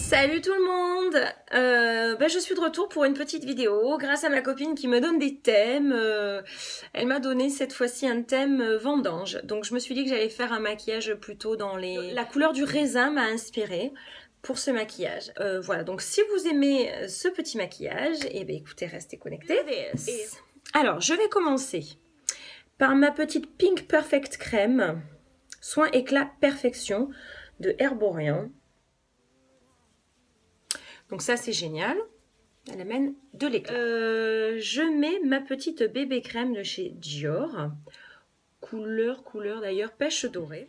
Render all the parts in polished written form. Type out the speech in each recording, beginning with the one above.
Salut tout le monde, je suis de retour pour une petite vidéo grâce à ma copine qui me donne des thèmes. Elle m'a donné cette fois-ci un thème vendange. Donc je me suis dit que j'allais faire un maquillage plutôt dans les... La couleur du raisin m'a inspirée pour ce maquillage. Voilà, donc si vous aimez ce petit maquillage, eh bien écoutez, restez connectés. Alors, je vais commencer par ma petite Pink Perfect Crème Soin Éclat Perfection de Herborian. Donc ça c'est génial, elle amène de l'éclat. Je mets ma petite bébé crème de chez Dior, couleur d'ailleurs pêche dorée.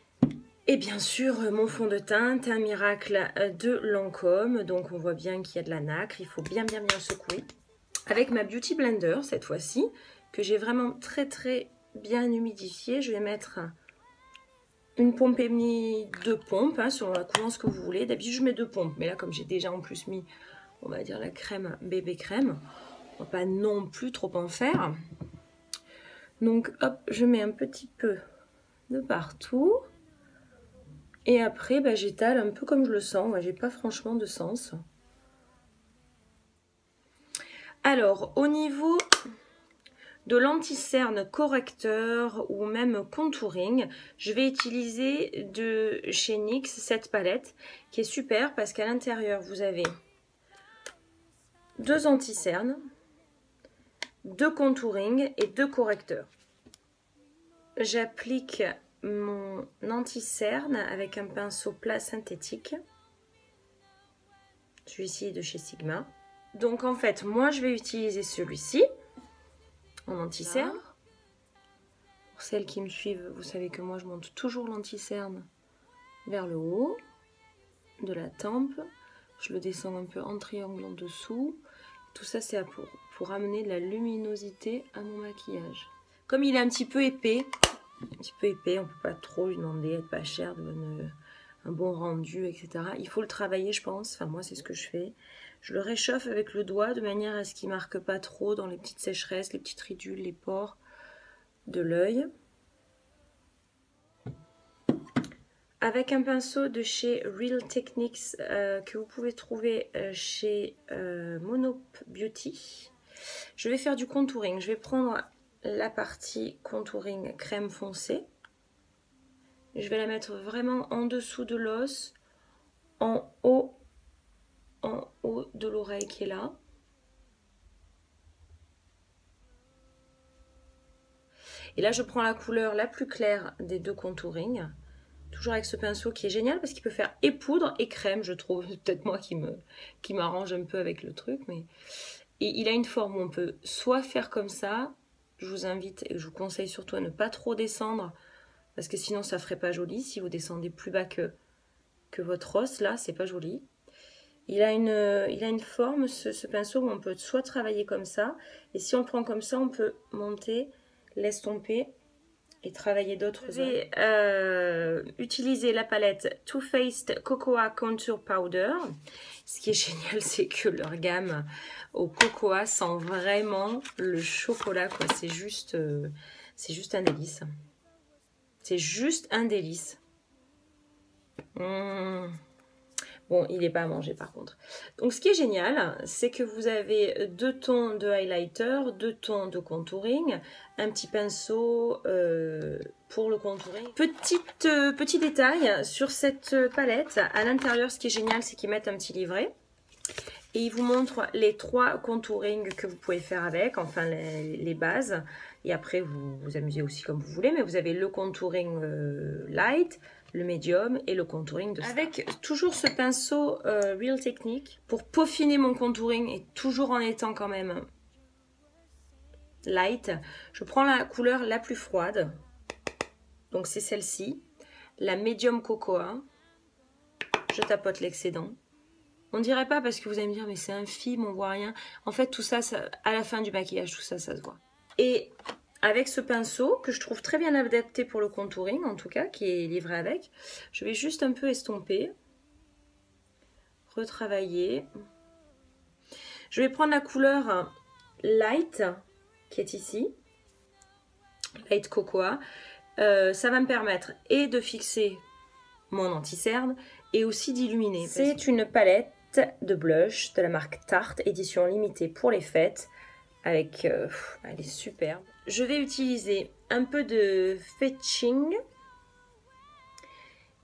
Et bien sûr mon fond de teint, Teint Miracle de Lancôme, donc on voit bien qu'il y a de la nacre, il faut bien secouer. Avec ma Beauty Blender cette fois-ci, que j'ai vraiment très bien humidifié, je vais mettre une pompe et demie, 2 pompes, hein, selon la coulance que vous voulez. D'habitude, je mets 2 pompes. Mais là, comme j'ai déjà en plus mis, on va dire, la crème bébé crème, on va pas non plus trop en faire. Donc, hop, je mets un petit peu de partout. Et après, j'étale un peu comme je le sens. Moi, j'ai pas franchement de sens. Alors, au niveau de l'anti-cerne correcteur ou même contouring, je vais utiliser de chez NYX cette palette qui est super parce qu'à l'intérieur vous avez 2 anti-cernes, 2 contouring et 2 correcteurs. J'applique mon anti-cerne avec un pinceau plat synthétique, celui-ci de chez Sigma. Donc en fait moi je vais utiliser celui-ci en anti-cerne. Pour celles qui me suivent, vous savez que moi je monte toujours l'anti-cerne vers le haut de la tempe. Je le descends un peu en triangle en dessous. Tout ça c'est pour amener de la luminosité à mon maquillage. Comme il est un petit peu épais, on ne peut pas trop lui demander, être pas cher, de un bon rendu, etc. Il faut le travailler, je pense. Enfin, moi, c'est ce que je fais. Je le réchauffe avec le doigt de manière à ce qu'il ne marque pas trop dans les petites sécheresses, les petites ridules, les pores de l'œil. Avec un pinceau de chez Real Techniques que vous pouvez trouver chez Mono Beauty, je vais faire du contouring. Je vais prendre la partie contouring crème foncée. Je vais la mettre vraiment en dessous de l'os, en haut de l'oreille qui est là. Et là, je prends la couleur la plus claire des 2 contourings. Toujours avec ce pinceau qui est génial parce qu'il peut faire et poudre et crème, je trouve. C'est peut-être moi qui m'arrange un peu avec le truc. Et il a une forme où on peut soit faire comme ça. Je vous invite et je vous conseille surtout à ne pas trop descendre parce que sinon ça ferait pas joli. Si vous descendez plus bas que votre os, là, c'est pas joli. Il a une forme, ce pinceau, où on peut soit travailler comme ça, et si on le prend comme ça, on peut monter, l'estomper et travailler d'autres zones. Je vais utiliser la palette Too Faced Cocoa Contour Powder. Ce qui est génial, c'est que leur gamme au cocoa sent vraiment le chocolat, quoi. C'est juste un délice. C'est juste un délice. Bon, il n'est pas à manger par contre. Donc ce qui est génial, c'est que vous avez 2 tons de highlighter, 2 tons de contouring, un petit pinceau pour le contouring. Petit détail sur cette palette, à l'intérieur ce qui est génial, c'est qu'ils mettent un petit livret. Et ils vous montrent les 3 contourings que vous pouvez faire avec, enfin les bases. Et après vous vous amusez aussi comme vous voulez, mais vous avez le contouring light, le médium et le contouring de Star. Avec toujours ce pinceau Real Techniques pour peaufiner mon contouring et toujours en étant quand même light, je prends la couleur la plus froide, donc c'est celle-ci, la médium cocoa, je tapote l'excédent. On dirait pas parce que vous allez me dire mais c'est infime, on voit rien. En fait tout ça, à la fin du maquillage, tout ça se voit. Et avec ce pinceau, que je trouve très bien adapté pour le contouring, en tout cas, qui est livré avec, je vais juste un peu estomper, retravailler. Je vais prendre la couleur Light, qui est ici, Light Cocoa. Ça va me permettre et de fixer mon anti-cerne et aussi d'illuminer. C'est une palette de blush de la marque Tarte, édition limitée pour les fêtes. Avec, elle est superbe. Je vais utiliser un peu de fetching.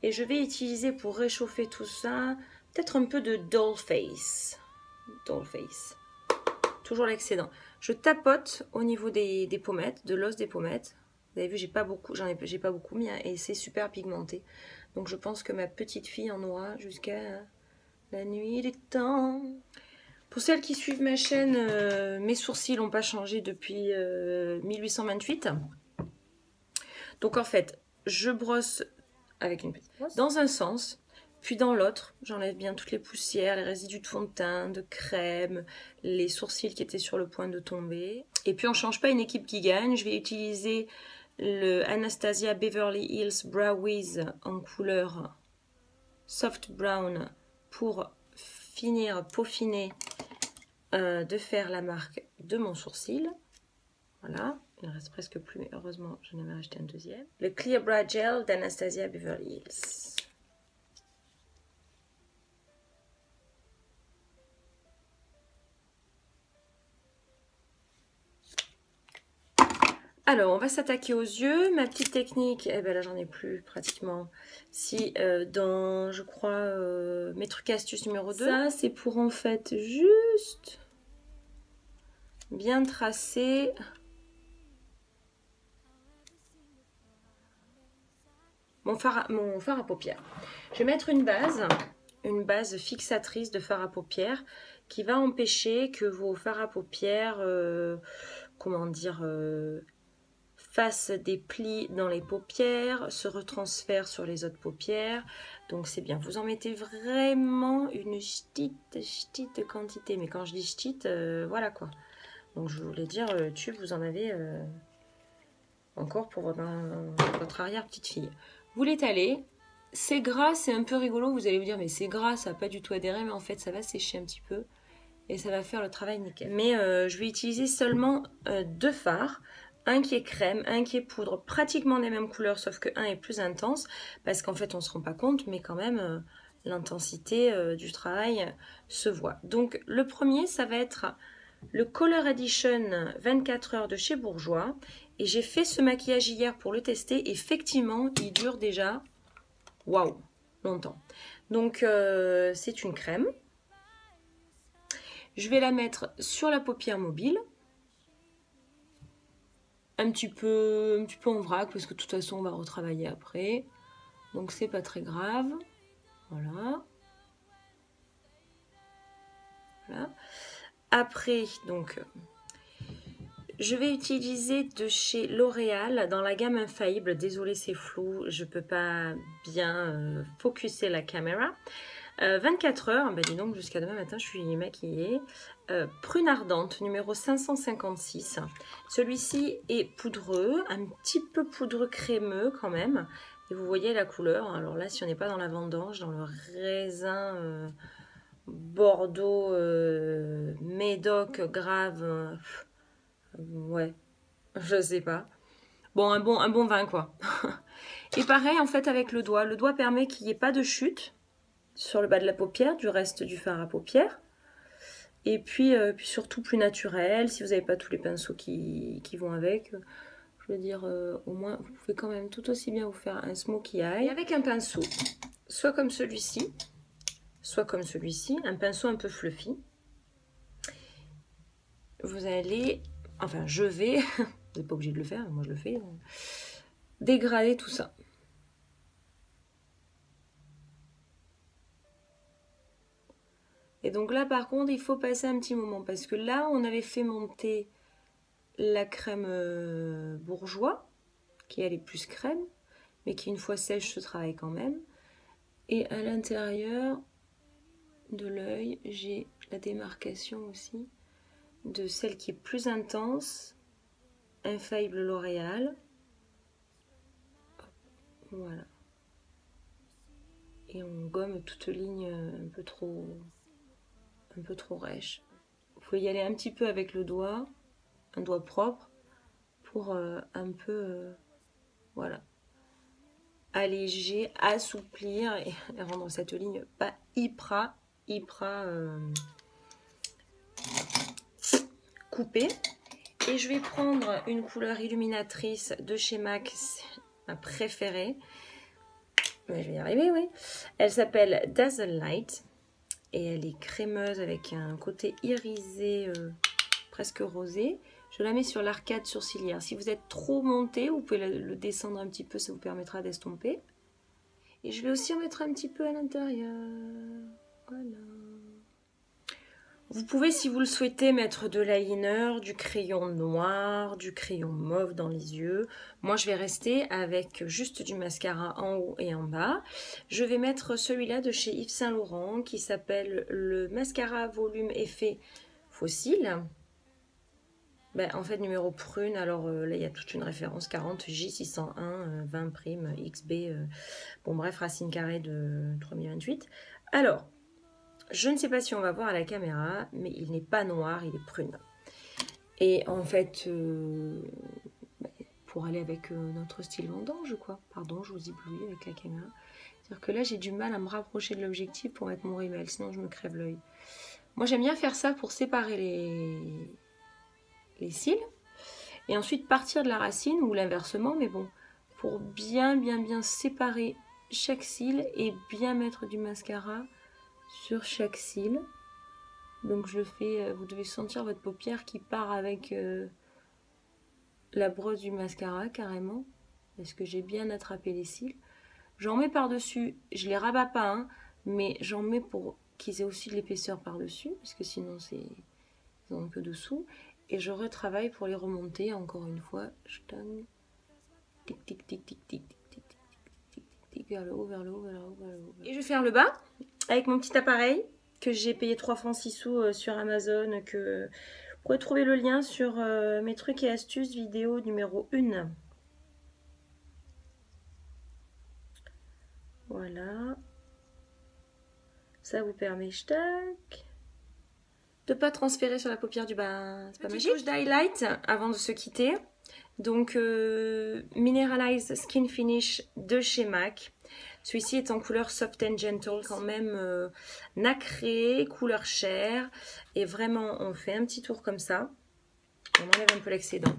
Et je vais utiliser pour réchauffer tout ça, peut-être un peu de Dollface. Dollface. Toujours l'excédent. Je tapote au niveau des pommettes, de l'os des pommettes. Vous avez vu, j'ai pas beaucoup mis hein, et c'est super pigmenté. Donc je pense que ma petite fille en aura jusqu'à la nuit des temps. Pour celles qui suivent ma chaîne, mes sourcils n'ont pas changé depuis 1828. Donc en fait, je brosse avec une petite brosse dans un sens, puis dans l'autre, j'enlève bien toutes les poussières, les résidus de fond de teint, de crème, les sourcils qui étaient sur le point de tomber. Et puis on ne change pas une équipe qui gagne. Je vais utiliser le Anastasia Beverly Hills Brow Wiz en couleur Soft Brown pour finir, peaufiner, de faire la marque de mon sourcil. Voilà, il ne reste presque plus, mais heureusement, j'en avais acheté un deuxième. Le Clear Brow Gel d'Anastasia Beverly Hills. Alors, on va s'attaquer aux yeux. Ma petite technique, eh ben là, j'en ai plus pratiquement. Si, dans, je crois, mes trucs et astuces numéro 2, ça, c'est pour en fait juste bien tracer mon fard à paupières. Je vais mettre une base fixatrice de fard à paupières qui va empêcher que vos fards à paupières, comment dire, fassent des plis dans les paupières, se retransfèrent sur les autres paupières. Donc c'est bien, vous en mettez vraiment une petite quantité. Mais quand je dis petite, voilà quoi. Donc je voulais dire, tube, vous en avez encore pour votre arrière-petite-fille. Vous l'étalez. C'est gras, c'est un peu rigolo. Vous allez vous dire, mais c'est gras, ça n'a pas du tout adhéré. Mais en fait, ça va sécher un petit peu. Et ça va faire le travail nickel. Mais je vais utiliser seulement 2 fards. Un qui est crème, un qui est poudre. Pratiquement des mêmes couleurs, sauf que un est plus intense. Parce qu'en fait, on ne se rend pas compte. Mais quand même, l'intensité du travail se voit. Donc, le premier, ça va être le Color Edition 24 heures de chez Bourjois. Et j'ai fait ce maquillage hier pour le tester. Effectivement, il dure déjà, waouh, longtemps. Donc, c'est une crème. Je vais la mettre sur la paupière mobile. Un petit peu en vrac, parce que de toute façon, on va retravailler après. Donc, c'est pas très grave. Voilà. Voilà. Après, donc... je vais utiliser de chez L'Oréal dans la gamme Infaillible. Désolée, c'est flou, je ne peux pas bien focuser la caméra. 24 heures, bah dis donc, jusqu'à demain matin, je suis maquillée. Prune ardente, numéro 556. Celui-ci est poudreux, un petit peu poudreux crémeux quand même. Et vous voyez la couleur. Alors là, si on n'est pas dans la vendange, dans le raisin Bordeaux, Médoc, grave... ouais, je sais pas. Bon, un bon vin, quoi. Et pareil, en fait, avec le doigt. Le doigt permet qu'il n'y ait pas de chute sur le bas de la paupière, du reste du fard à paupières. Et puis surtout plus naturel. Si vous n'avez pas tous les pinceaux qui vont avec, je veux dire, au moins, vous pouvez quand même tout aussi bien vous faire un smokey eye. Et avec un pinceau, soit comme celui-ci, soit comme celui-ci, un pinceau un peu fluffy. Vous allez... enfin, je vais, vous n'êtes pas obligé de le faire, moi je le fais, dégrader tout ça. Et donc là, par contre, il faut passer un petit moment, parce que là, on avait fait monter la crème Bourjois, qui elle est plus crème, mais qui une fois sèche se travaille quand même. Et à l'intérieur de l'œil, j'ai la démarcation aussi de celle qui est plus intense, Infaillible L'Oréal. Voilà. Et on gomme toute ligne un peu trop rêche. Vous pouvez y aller un petit peu avec le doigt, un doigt propre, pour un peu, voilà, alléger, assouplir et rendre cette ligne pas hyper hyper coupé. Et je vais prendre une couleur illuminatrice de chez MAC, c'est ma préférée. Mais je vais y arriver, oui. Elle s'appelle Dazzle Light. Et elle est crémeuse avec un côté irisé, presque rosé. Je la mets sur l'arcade sourcilière. Si vous êtes trop monté, vous pouvez le descendre un petit peu, ça vous permettra d'estomper. Et je vais aussi en mettre un petit peu à l'intérieur. Voilà. Vous pouvez, si vous le souhaitez, mettre de l'eyeliner, du crayon noir, du crayon mauve dans les yeux. Moi, je vais rester avec juste du mascara en haut et en bas. Je vais mettre celui-là de chez Yves Saint Laurent qui s'appelle le mascara volume effet fossile. Ben, en fait, numéro prune. Alors là, il y a toute une référence 40 J601 20 prime XB. Bon, bref, racine carrée de 3028. Alors. Je ne sais pas si on va voir à la caméra, mais il n'est pas noir, il est prune. Et en fait, pour aller avec notre style vendange, quoi. Pardon, je vous éblouis avec la caméra. C'est-à-dire que là, j'ai du mal à me rapprocher de l'objectif pour mettre mon rímel, sinon je me crève l'œil. Moi, j'aime bien faire ça pour séparer les cils. Et ensuite partir de la racine, ou l'inversement, mais bon, pour bien séparer chaque cil et bien mettre du mascara sur chaque cil. Donc je le fais, vous devez sentir votre paupière qui part avec la brosse du mascara carrément, parce que j'ai bien attrapé les cils. J'en mets par dessus, je les rabats pas, hein, mais j'en mets pour qu'ils aient aussi de l'épaisseur par dessus, parce que sinon ils ont que dessous. Et je retravaille pour les remonter encore une fois. Je donne tic tic tic tic tic tic tic tic tic vers le haut, vers le haut, vers le haut, vers le haut. Et je vais faire le bas avec mon petit appareil que j'ai payé 3 francs 6 sous sur Amazon, que vous pourrez trouver le lien sur mes trucs et astuces vidéo numéro 1. Voilà. Ça vous permet de pas transférer sur la paupière du bas. C'est pas magique. Touche d'highlight avant de se quitter. Donc Mineralize Skin Finish de chez MAC. Celui-ci est en couleur Soft and Gentle, quand même nacré, couleur chair. Et vraiment, on fait un petit tour comme ça. On enlève un peu l'excédent.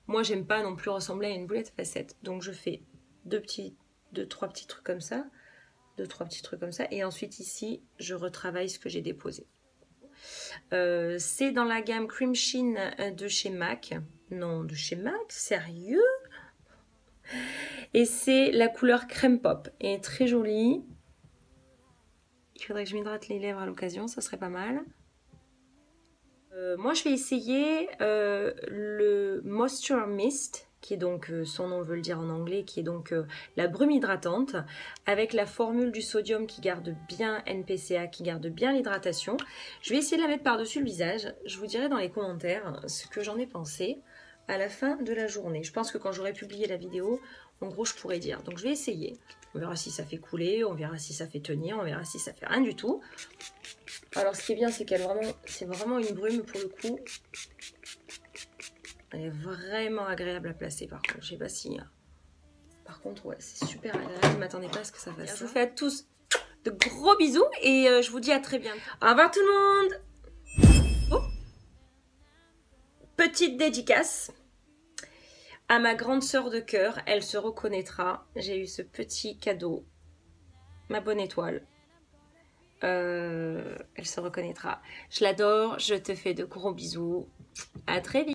Moi, j'aime pas non plus ressembler à une boulette à facettes. Donc, je fais deux, trois petits trucs comme ça. 2-3 petits trucs comme ça. Et ensuite, ici, je retravaille ce que j'ai déposé. C'est dans la gamme Cream Sheen de chez MAC. Non, de chez MAC, sérieux? Et c'est la couleur crème pop. Et très jolie. Il faudrait que je m'hydrate les lèvres à l'occasion, ça serait pas mal. Moi, je vais essayer le Moisture Mist, qui est donc, son nom veut le dire en anglais, qui est donc la brume hydratante, avec la formule du sodium qui garde bien NPCA, qui garde bien l'hydratation. Je vais essayer de la mettre par-dessus le visage. Je vous dirai dans les commentaires ce que j'en ai pensé à la fin de la journée. Je pense que quand j'aurai publié la vidéo, en gros, je pourrais dire. Donc, je vais essayer. On verra si ça fait couler, on verra si ça fait tenir, on verra si ça fait rien du tout. Alors, ce qui est bien, c'est c'est vraiment une brume pour le coup. Elle est vraiment agréable à placer, par contre. Je sais pas si... Par contre, ouais, c'est super agréable. Je ne m'attendais pas à ce que ça fasse ça. Je vous fais à tous de gros bisous et je vous dis à très bientôt. Au revoir tout le monde. Oh. Petite dédicace à ma grande sœur de cœur. Elle se reconnaîtra. J'ai eu ce petit cadeau. Ma bonne étoile. Elle se reconnaîtra. Je l'adore. Je te fais de gros bisous. À très vite.